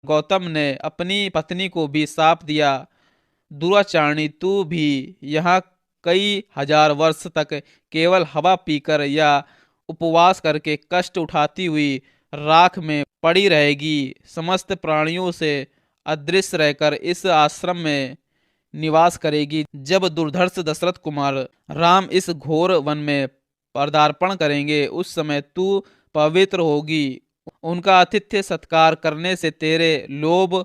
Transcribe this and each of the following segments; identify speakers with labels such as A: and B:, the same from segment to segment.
A: गौतम ने अपनी पत्नी को भी शाप दिया, दुराचारणी, तू भी यहाँ कई हजार वर्ष तक केवल हवा पीकर या उपवास करके कष्ट उठाती हुई राख में पड़ी रहेगी। समस्त प्राणियों से अदृश्य रहकर इस आश्रम में निवास करेगी। जब दुर्धर्ष दशरथ कुमार राम इस घोर वन में पदार्पण करेंगे, उस समय तू पवित्र होगी। उनका आतिथ्य सत्कार करने से तेरे लोभ,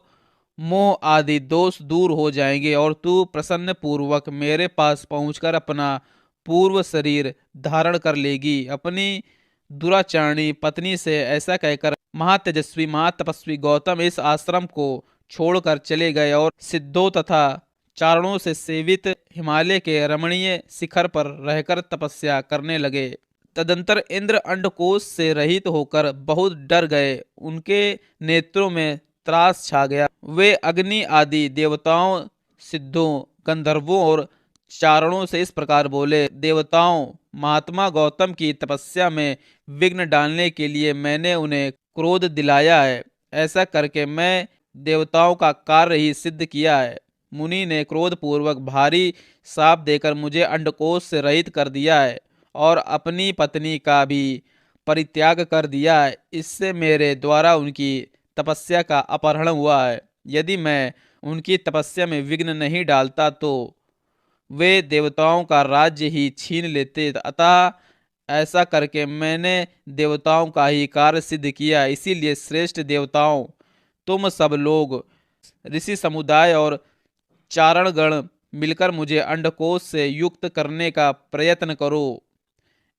A: मोह आदि दोष दूर हो जाएंगे और तू प्रसन्न पूर्वक मेरे पास पहुंचकर अपना पूर्व शरीर धारण कर लेगी। अपनी दुराचारणी पत्नी से ऐसा कहकर महातेजस्वी महातपस्वी गौतम इस आश्रम को छोड़कर चले गए और सिद्धों तथा चारणों से सेवित हिमालय के रमणीय शिखर पर रहकर तपस्या करने लगे। तदंतर इंद्र अंडकोश से रहित होकर बहुत डर गए। उनके नेत्रों में त्रास छा गया। वे अग्नि आदि देवताओं, सिद्धों, गंधर्वों और चारणों से इस प्रकार बोले, देवताओं, महात्मा गौतम की तपस्या में विघ्न डालने के लिए मैंने उन्हें क्रोध दिलाया है। ऐसा करके मैं देवताओं का कार्य ही सिद्ध किया है। मुनि ने क्रोध पूर्वक भारी शाप देकर मुझे अंडकोश से रहित कर दिया है और अपनी पत्नी का भी परित्याग कर दिया है। इससे मेरे द्वारा उनकी तपस्या का अपहरण हुआ है। यदि मैं उनकी तपस्या में विघ्न नहीं डालता तो वे देवताओं का राज्य ही छीन लेते। अतः ऐसा करके मैंने देवताओं का ही कार्य सिद्ध किया। इसीलिए श्रेष्ठ देवताओं, तुम सब लोग, ऋषि समुदाय और चारणगण मिलकर मुझे अंडकोश से युक्त करने का प्रयत्न करो।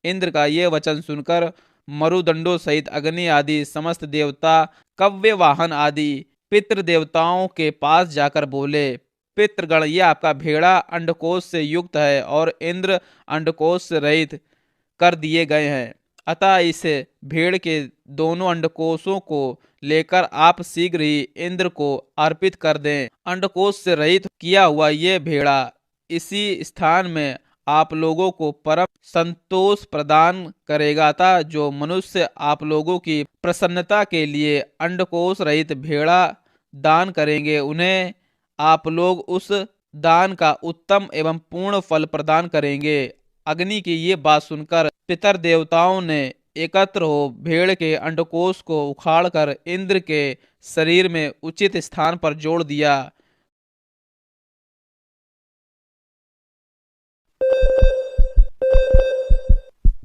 A: इंद्र का ये वचन सुनकर मरुदंडों सहित अग्नि आदि समस्त देवता, कव्य वाहन आदि पितृ देवताओं के पास जाकर बोले, पितृगण, ये आपका भेड़ा अंडकोश से युक्त है और इंद्र अंडकोश से रहित कर दिए गए हैं। अतः इस भेड़ के दोनों अंडकोशों को लेकर आप शीघ्र ही इंद्र को अर्पित कर दें। अंडकोश से रहित किया हुआ ये भेड़ा इसी स्थान में आप लोगों को परम संतोष प्रदान करेगा। अतः जो मनुष्य आप लोगों की प्रसन्नता के लिए अंडकोश रहित भेड़ा दान करेंगे, उन्हें आप लोग उस दान का उत्तम एवं पूर्ण फल प्रदान करेंगे। अग्नि की ये बात सुनकर पितर देवताओं ने एकत्र हो भेड़ के अंडकोश को उखाड़कर इंद्र के शरीर में उचित स्थान पर जोड़ दिया।